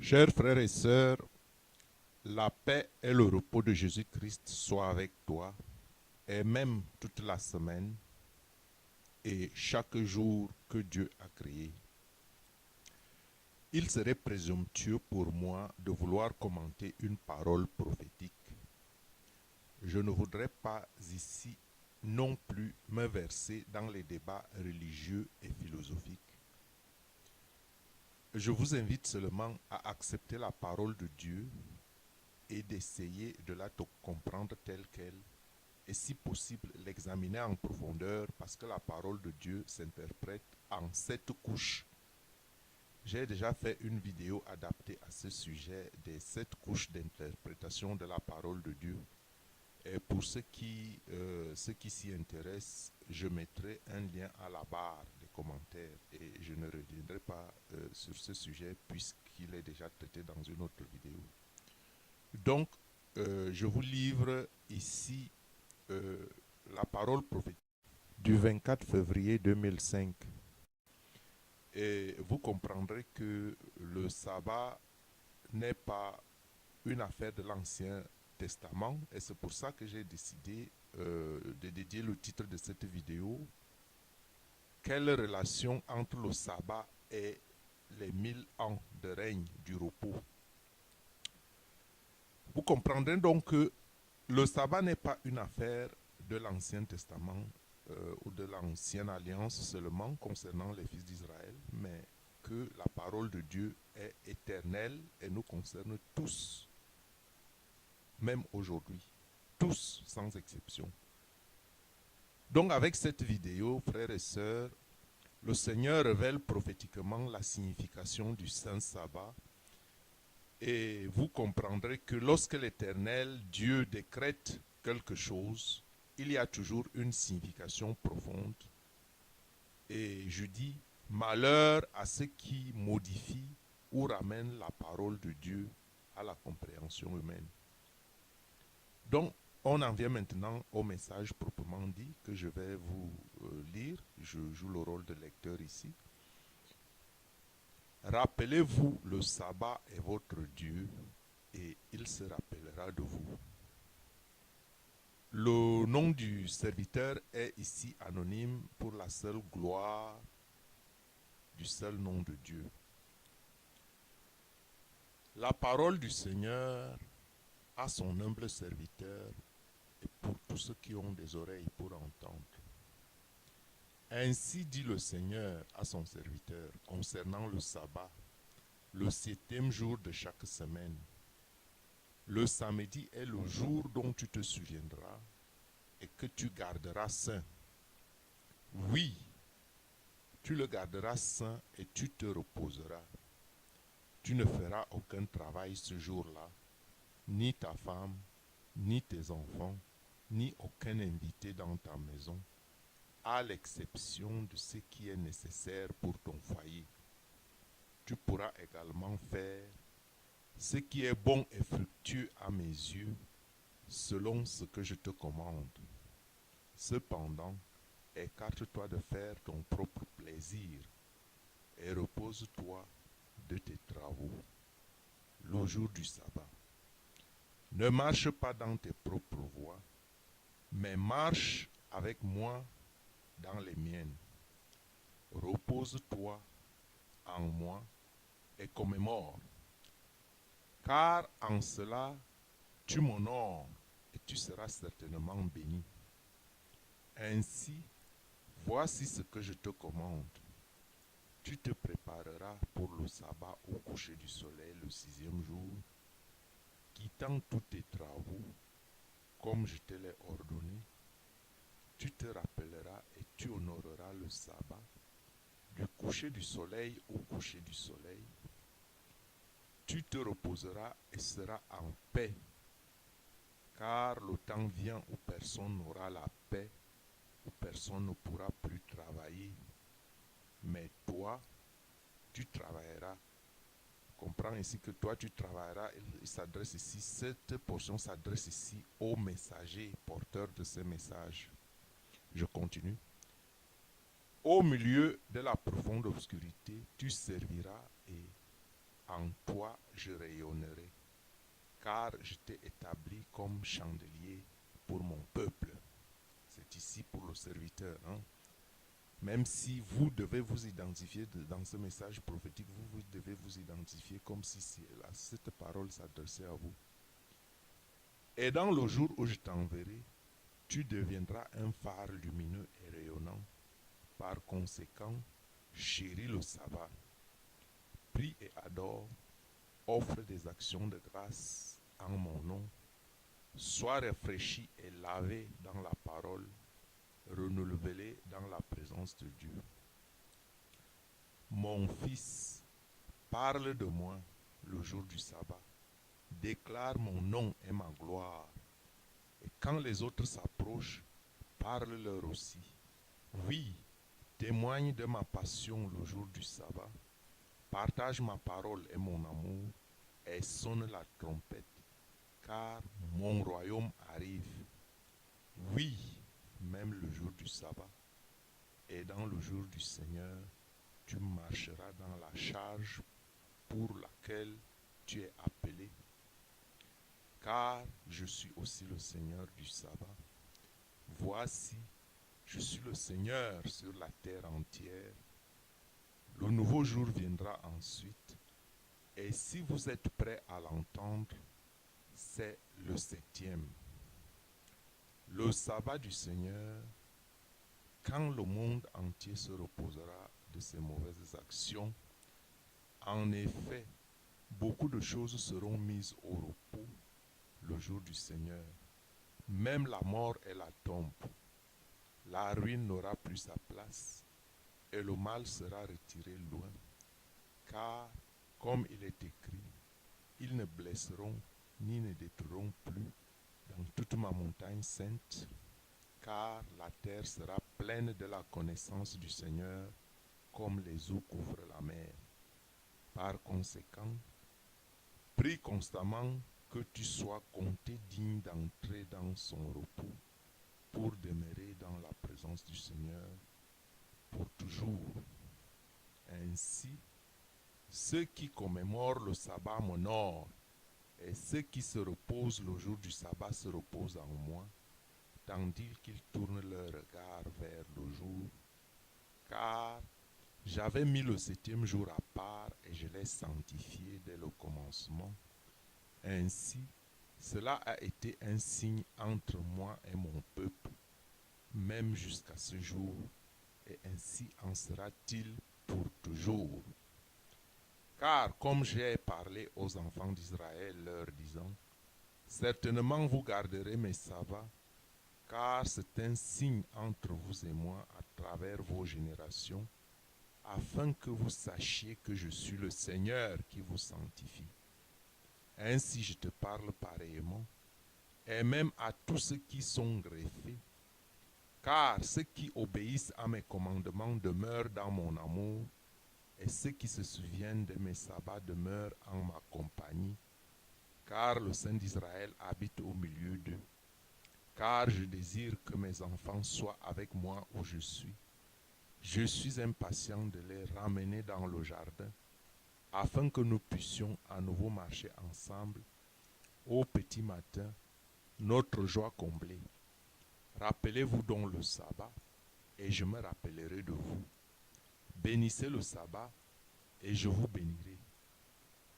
Chers frères et sœurs, la paix et le repos de Jésus-Christ soient avec toi, et même toute la semaine et chaque jour que Dieu a créé. Il serait présomptueux pour moi de vouloir commenter une parole prophétique. Je ne voudrais pas ici non plus me verser dans les débats religieux et philosophiques. Je vous invite seulement à accepter la parole de Dieu et d'essayer de la comprendre telle qu'elle, et si possible l'examiner en profondeur, parce que la parole de Dieu s'interprète en 7 couches. J'ai déjà fait une vidéo adaptée à ce sujet des 7 couches d'interprétation de la parole de Dieu. Et pour ceux qui s'y intéressent, je mettrai un lien à la barre des commentaires et je ne reviendrai pas sur ce sujet puisqu'il est déjà traité dans une autre vidéo. Donc, je vous livre ici la parole prophétique du 24 février 2005. Et vous comprendrez que le sabbat n'est pas une affaire de l'Ancien Testament, et c'est pour ça que j'ai décidé de dédier le titre de cette vidéo: quelle relation entre le sabbat et les 1000 ans de règne du repos? Vous comprendrez donc que le sabbat n'est pas une affaire de l'Ancien Testament ou de l'Ancienne Alliance seulement concernant les fils d'Israël, mais que la parole de Dieu est éternelle et nous concerne tous, même aujourd'hui, tous sans exception. Donc avec cette vidéo, frères et sœurs, le Seigneur révèle prophétiquement la signification du Saint Sabbat, et vous comprendrez que lorsque l'Éternel Dieu décrète quelque chose, il y a toujours une signification profonde. Et je dis, malheur à ceux qui modifient ou ramènent la parole de Dieu à la compréhension humaine. Donc, on en vient maintenant au message proprement dit que je vais vous lire. Je joue le rôle de lecteur ici. Rappelez-vous, le sabbat est votre Dieu et il se rappellera de vous. Le nom du serviteur est ici anonyme pour la seule gloire du seul nom de Dieu. La parole du Seigneur à son humble serviteur et pour tous ceux qui ont des oreilles pour entendre. Ainsi dit le Seigneur à son serviteur concernant le sabbat, le 7e jour de chaque semaine. Le samedi est le jour dont tu te souviendras et que tu garderas saint. Oui, tu le garderas saint et tu te reposeras. Tu ne feras aucun travail ce jour-là, ni ta femme, ni tes enfants, ni aucun invité dans ta maison, à l'exception de ce qui est nécessaire pour ton foyer. Tu pourras également faire ce qui est bon et fructueux à mes yeux, selon ce que je te commande. Cependant, écarte-toi de faire ton propre plaisir et repose-toi de tes travaux le jour du sabbat. Ne marche pas dans tes propres voies, mais marche avec moi dans les miennes. Repose-toi en moi et commémore, car en cela tu m'honores et tu seras certainement béni. Ainsi, voici ce que je te commande. Tu te prépareras pour le sabbat au coucher du soleil le 6e jour, quittant tous tes travaux, comme je te l'ai ordonné. Tu te rappelleras et tu honoreras le sabbat du coucher du soleil au coucher du soleil. Tu te reposeras et seras en paix, car le temps vient où personne n'aura la paix, où personne ne pourra plus travailler. Mais toi, tu travailleras. Comprends ici que toi, tu travailleras. Il s'adresse ici, cette portion s'adresse ici aux messagers, porteurs de ces messages. Je continue. Au milieu de la profonde obscurité, tu serviras et en toi je rayonnerai, car je t'ai établi comme chandelier pour mon peuple. C'est ici pour le serviteur. Hein? Même si vous devez vous identifier dans ce message prophétique, vous devez vous identifier comme si cette parole s'adressait à vous. Et dans le jour où je t'enverrai, tu deviendras un phare lumineux et rayonnant. Par conséquent, chéris le sabbat, prie et adore, offre des actions de grâce en mon nom, sois rafraîchi et lavé dans la parole, renouvelé dans la présence de Dieu. Mon fils, parle de moi le jour du sabbat, déclare mon nom et ma gloire. Et quand les autres s'approchent, parle-leur aussi. Oui, témoigne de ma passion le jour du sabbat, partage ma parole et mon amour, et sonne la trompette, car mon royaume arrive. Oui, même le jour du sabbat, et dans le jour du Seigneur, tu marcheras dans la charge pour laquelle tu es appelé, car je suis aussi le Seigneur du sabbat. Voici, je suis le Seigneur sur la terre entière. Le nouveau jour viendra ensuite, et si vous êtes prêts à l'entendre, c'est le 7e. Le sabbat du Seigneur, quand le monde entier se reposera de ses mauvaises actions. En effet, beaucoup de choses seront mises au repos le jour du Seigneur. Même la mort et la tombe. La ruine n'aura plus sa place et le mal sera retiré loin. Car, comme il est écrit, ils ne blesseront ni ne détruiront plus dans toute ma montagne sainte, car la terre sera pleine de la connaissance du Seigneur, comme les eaux couvrent la mer. Par conséquent, prie constamment que tu sois compté digne d'entrer dans son repos, pour demeurer dans la présence du Seigneur pour toujours. Ainsi, ceux qui commémorent le sabbat m'honorent, et ceux qui se reposent le jour du sabbat se reposent en moi, tandis qu'ils tournent leur regard vers le jour, car j'avais mis le 7e jour à part et je l'ai sanctifié dès le commencement. Ainsi, cela a été un signe entre moi et mon peuple, même jusqu'à ce jour, et ainsi en sera-t-il pour toujours. Car comme j'ai parlé aux enfants d'Israël leur disant, certainement vous garderez mes sabbats, car c'est un signe entre vous et moi à travers vos générations, afin que vous sachiez que je suis le Seigneur qui vous sanctifie. Ainsi je te parle pareillement, et même à tous ceux qui sont greffés, car ceux qui obéissent à mes commandements demeurent dans mon amour, et ceux qui se souviennent de mes sabbats demeurent en ma compagnie, car le Saint d'Israël habite au milieu d'eux. Car je désire que mes enfants soient avec moi où je suis. Je suis impatient de les ramener dans le jardin, afin que nous puissions à nouveau marcher ensemble au petit matin, notre joie comblée. Rappelez-vous donc le sabbat, et je me rappellerai de vous. Bénissez le sabbat, et je vous bénirai.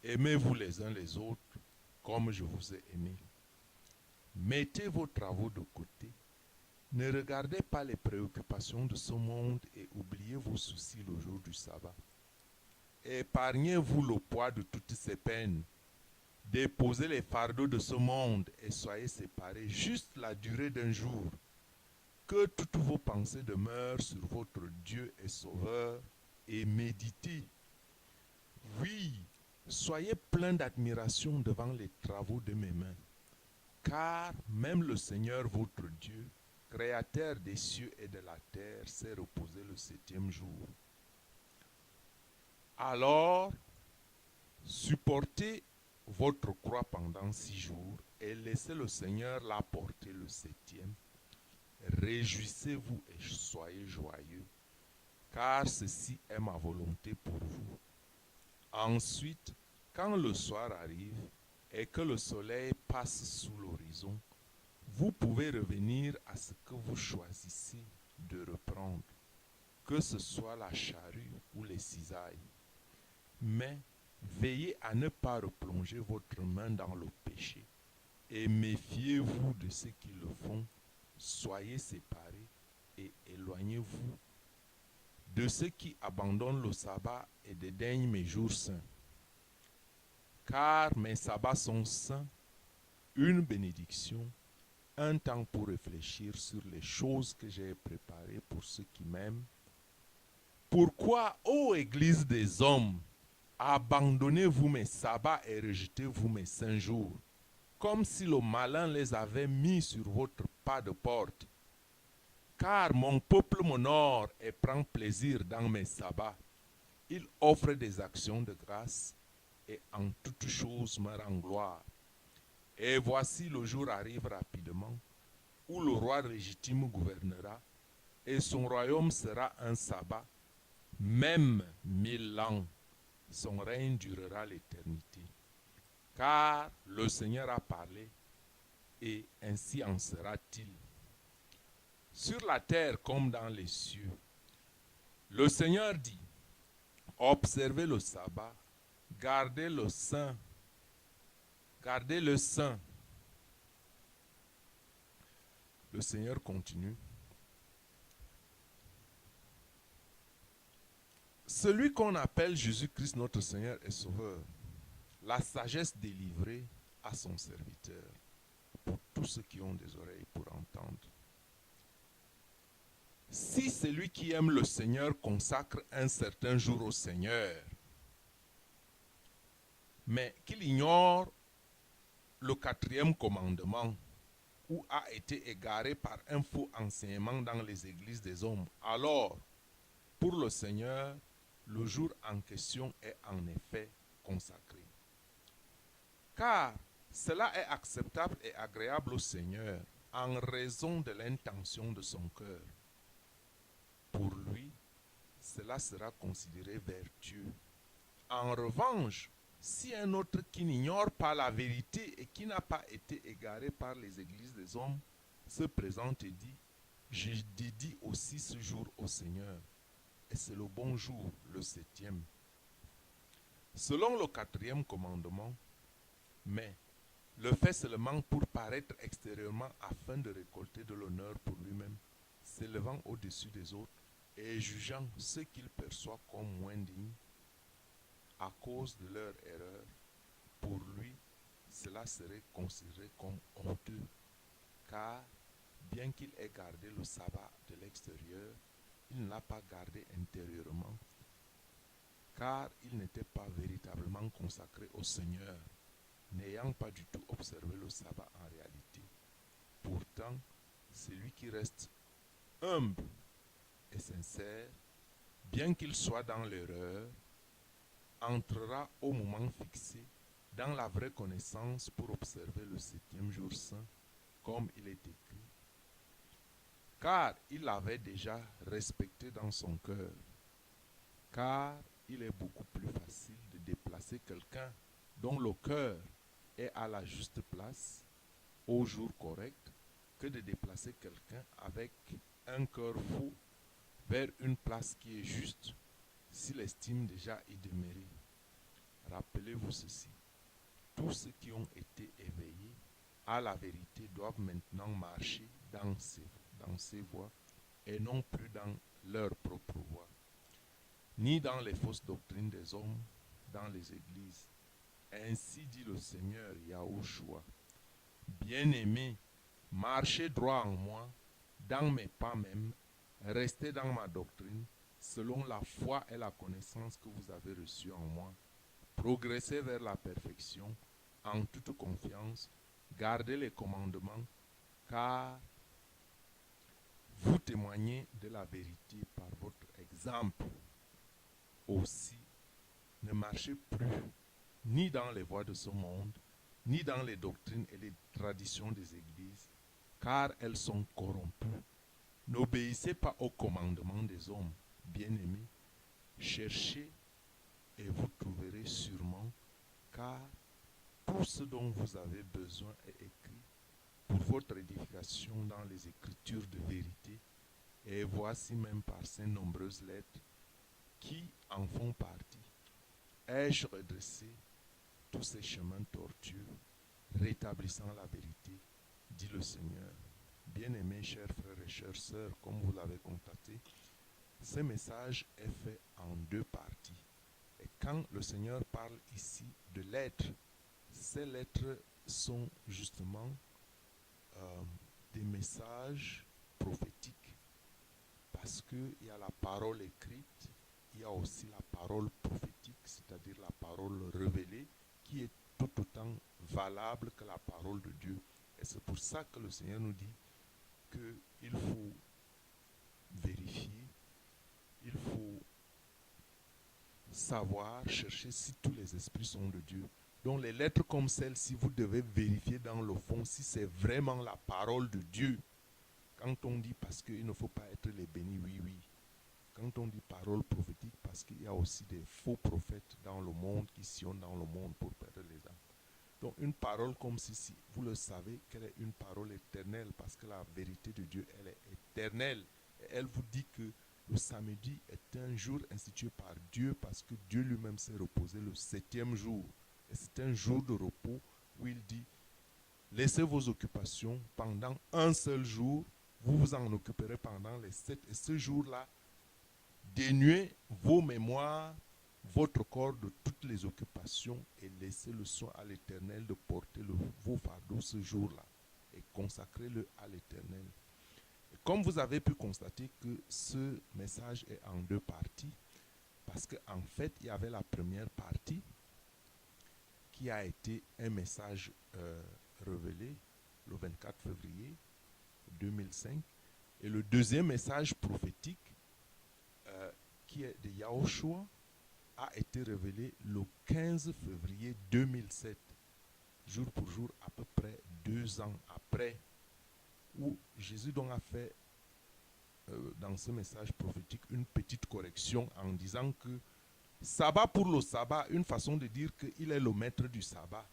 Aimez-vous les uns les autres, comme je vous ai aimé. Mettez vos travaux de côté. Ne regardez pas les préoccupations de ce monde et oubliez vos soucis le jour du sabbat. Épargnez-vous le poids de toutes ces peines. Déposez les fardeaux de ce monde et soyez séparés juste la durée d'un jour. Que toutes vos pensées demeurent sur votre Dieu et Sauveur et méditez. Oui, soyez pleins d'admiration devant les travaux de mes mains. Car même le Seigneur votre Dieu, Créateur des cieux et de la terre, s'est reposé le 7e jour. Alors, supportez votre croix pendant 6 jours et laissez le Seigneur la porter le 7e. Réjouissez-vous et soyez joyeux, car ceci est ma volonté pour vous. Ensuite, quand le soir arrive et que le soleil passe sous l'horizon, vous pouvez revenir à ce que vous choisissez de reprendre, que ce soit la charrue ou les cisailles. Mais veillez à ne pas replonger votre main dans le péché et méfiez-vous de ceux qui le font. Soyez séparés et éloignez-vous de ceux qui abandonnent le sabbat et dédaignent mes jours saints. Car mes sabbats sont saints, une bénédiction, un temps pour réfléchir sur les choses que j'ai préparées pour ceux qui m'aiment. Pourquoi, ô Église des hommes, abandonnez-vous mes sabbats et rejetez-vous mes saints jours, comme si le malin les avait mis sur votre pas de porte? Car mon peuple m'honore et prend plaisir dans mes sabbats. Il offre des actions de grâce et en toutes choses me rend gloire. Et voici le jour arrive rapidement où le roi légitime gouvernera et son royaume sera un sabbat, même 1000 ans. Son règne durera l'éternité. Car le Seigneur a parlé et ainsi en sera-t-il. Sur la terre comme dans les cieux. Le Seigneur dit, observez le sabbat, gardez le saint, gardez le saint. Le Seigneur continue. Celui qu'on appelle Jésus-Christ notre Seigneur et Sauveur, la sagesse délivrée à son serviteur, pour tous ceux qui ont des oreilles pour entendre. Si celui qui aime le Seigneur consacre un certain jour au Seigneur, mais qu'il ignore le 4e commandement, ou a été égaré par un faux enseignement dans les églises des hommes, alors, pour le Seigneur, le jour en question est en effet consacré. Car cela est acceptable et agréable au Seigneur en raison de l'intention de son cœur. Pour lui, cela sera considéré vertueux. En revanche, si un autre qui n'ignore pas la vérité et qui n'a pas été égaré par les églises des hommes se présente et dit, je dédie aussi ce jour au Seigneur, et c'est le bon jour, le 7e. Selon le 4e commandement, mais le fait seulement pour paraître extérieurement afin de récolter de l'honneur pour lui-même, s'élevant au-dessus des autres et jugeant ceux qu'il perçoit comme moins dignes à cause de leur erreur, pour lui, cela serait considéré comme honteux, car bien qu'il ait gardé le sabbat de l'extérieur, il ne l'a pas gardé intérieurement, car il n'était pas véritablement consacré au Seigneur, n'ayant pas du tout observé le sabbat en réalité. Pourtant, celui qui reste humble et sincère, bien qu'il soit dans l'erreur, entrera au moment fixé dans la vraie connaissance pour observer le 7e jour saint, comme il est écrit. Car il l'avait déjà respecté dans son cœur. Car il est beaucoup plus facile de déplacer quelqu'un dont le cœur est à la juste place au jour correct que de déplacer quelqu'un avec un cœur fou vers une place qui est juste s'il estime déjà y demeurer. Rappelez-vous ceci, tous ceux qui ont été éveillés à la vérité doivent maintenant marcher dans ces voies et non plus dans leur propre voie, ni dans les fausses doctrines des hommes dans les églises. Ainsi dit le Seigneur Yahushua. Bien-aimés, marchez droit en moi, dans mes pas même, restez dans ma doctrine, selon la foi et la connaissance que vous avez reçue en moi. Progressez vers la perfection, en toute confiance, gardez les commandements, car vous témoignez de la vérité par votre exemple. Aussi, ne marchez plus ni dans les voies de ce monde, ni dans les doctrines et les traditions des églises, car elles sont corrompues. N'obéissez pas aux commandements des hommes, bien-aimés. Cherchez et vous trouverez sûrement, car tout ce dont vous avez besoin est écrit pour votre édification dans les Écritures de vérité. Et voici même par ces nombreuses lettres qui en font partie. Ai-je redressé tous ces chemins tortueux, rétablissant la vérité, dit le Seigneur. Bien-aimés, chers frères et chères sœurs, comme vous l'avez constaté, ce message est fait en deux parties. Et quand le Seigneur parle ici de lettres, ces lettres sont justement des messages prophétiques. Parce qu'il y a la parole écrite, il y a aussi la parole prophétique, c'est-à-dire la parole révélée, qui est tout autant valable que la parole de Dieu. Et c'est pour ça que le Seigneur nous dit qu'il faut vérifier, il faut savoir, chercher si tous les esprits sont de Dieu. Donc les lettres comme celle-ci, vous devez vérifier dans le fond si c'est vraiment la parole de Dieu. Quand on dit parce qu'il ne faut pas être les bénis, oui, oui. Quand on dit parole prophétique, parce qu'il y a aussi des faux prophètes dans le monde qui sillonnent dans le monde pour perdre les âmes. Donc une parole comme ceci, vous le savez qu'elle est une parole éternelle parce que la vérité de Dieu, elle est éternelle. Et elle vous dit que le samedi est un jour institué par Dieu parce que Dieu lui-même s'est reposé le 7e jour. Et c'est un jour de repos où il dit, laissez vos occupations pendant un seul jour, vous vous en occuperez pendant les 7. Et ce jour-là, dénuez vos mémoires, votre corps de toutes les occupations et laissez le soin à l'Éternel de porter vos fardeaux ce jour-là et consacrez-le à l'Éternel. Et comme vous avez pu constater que ce message est en deux parties, parce qu'en fait, il y avait la première partie qui a été un message révélé le 24 février 2005 et le deuxième message prophétique qui est de Yahushua a été révélé le 15 février 2007, jour pour jour, à peu près 2 ans après, où Jésus donc a fait dans ce message prophétique une petite correction en disant que sabbat pour le sabbat, une façon de dire qu'il est le maître du sabbat.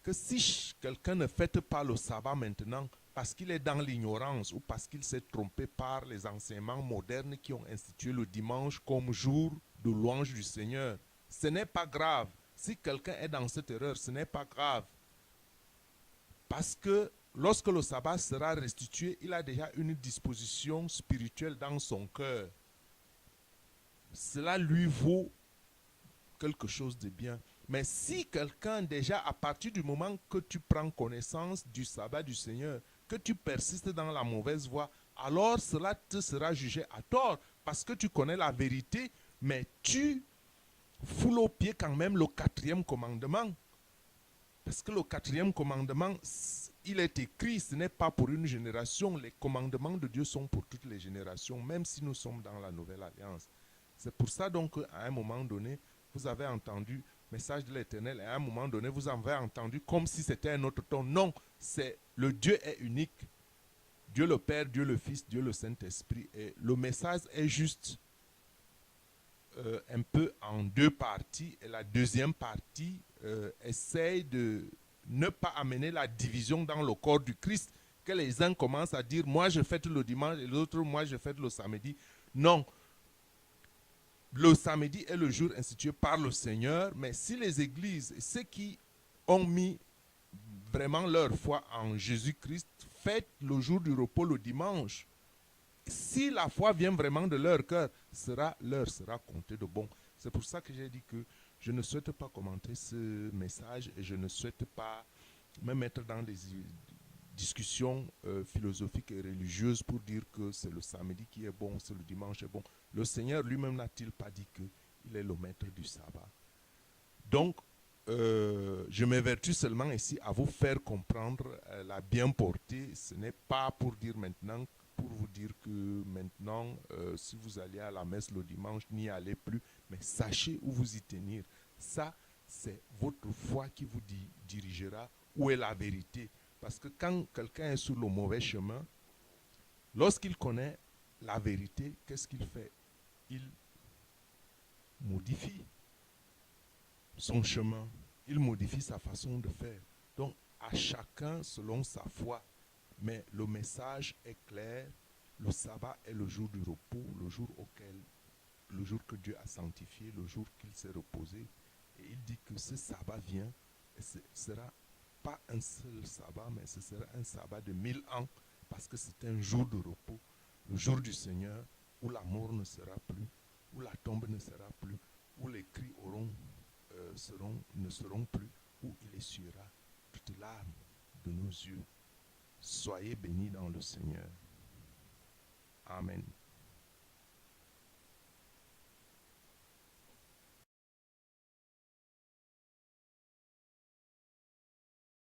Que si quelqu'un ne fête pas le sabbat maintenant parce qu'il est dans l'ignorance ou parce qu'il s'est trompé par les enseignements modernes qui ont institué le dimanche comme jour de louange du Seigneur, ce n'est pas grave. Si quelqu'un est dans cette erreur, ce n'est pas grave. Parce que lorsque le sabbat sera restitué, il a déjà une disposition spirituelle dans son cœur. Cela lui vaut quelque chose de bien. Mais si quelqu'un déjà, à partir du moment que tu prends connaissance du sabbat du Seigneur, que tu persistes dans la mauvaise voie, alors cela te sera jugé à tort parce que tu connais la vérité, mais tu foules au pied quand même le 4e commandement. Parce que le 4e commandement, il est écrit, ce n'est pas pour une génération. Les commandements de Dieu sont pour toutes les générations, même si nous sommes dans la nouvelle alliance. C'est pour ça donc qu'à un moment donné, vous avez entendu le message de l'Éternel et à un moment donné, vous en avez entendu comme si c'était un autre ton. Non, le Dieu est unique. Dieu le Père, Dieu le Fils, Dieu le Saint-Esprit. Et le message est juste un peu en deux parties. Et la deuxième partie essaye de ne pas amener la division dans le corps du Christ. Que les uns commencent à dire, moi je fête le dimanche et l'autre, moi je fête le samedi. Non. Le samedi est le jour institué par le Seigneur, mais si les églises, ceux qui ont mis vraiment leur foi en Jésus-Christ, fêtent le jour du repos le dimanche, si la foi vient vraiment de leur cœur, leur sera compté de bon. C'est pour ça que j'ai dit que je ne souhaite pas commenter ce message et je ne souhaite pas me mettre dans des discussions philosophiques et religieuses pour dire que c'est le samedi qui est bon, c'est le dimanche qui est bon. Le Seigneur lui-même n'a-t-il pas dit qu'il est le maître du sabbat? Donc, je m'évertue seulement ici à vous faire comprendre la bien portée. Ce n'est pas pour dire maintenant, pour vous dire que maintenant, si vous allez à la messe le dimanche, n'y allez plus, mais sachez où vous y tenir. Ça, c'est votre foi qui vous dirigera où est la vérité. Parce que quand quelqu'un est sur le mauvais chemin, lorsqu'il connaît la vérité, qu'est-ce qu'il fait? Il modifie son chemin. il modifie sa façon de faire. Donc, à chacun selon sa foi. Mais le message est clair. Le sabbat est le jour du repos, le jour que Dieu a sanctifié, le jour qu'il s'est reposé. Et il dit que ce sabbat vient, et ce sera pas un seul sabbat, mais ce sera un sabbat de 1000 ans, parce que c'est un jour de repos, le jour du Seigneur, où la mort ne sera plus, où la tombe ne sera plus, où les cris ne seront plus, où il essuiera toute larme de nos yeux. Soyez bénis dans le Seigneur. Amen.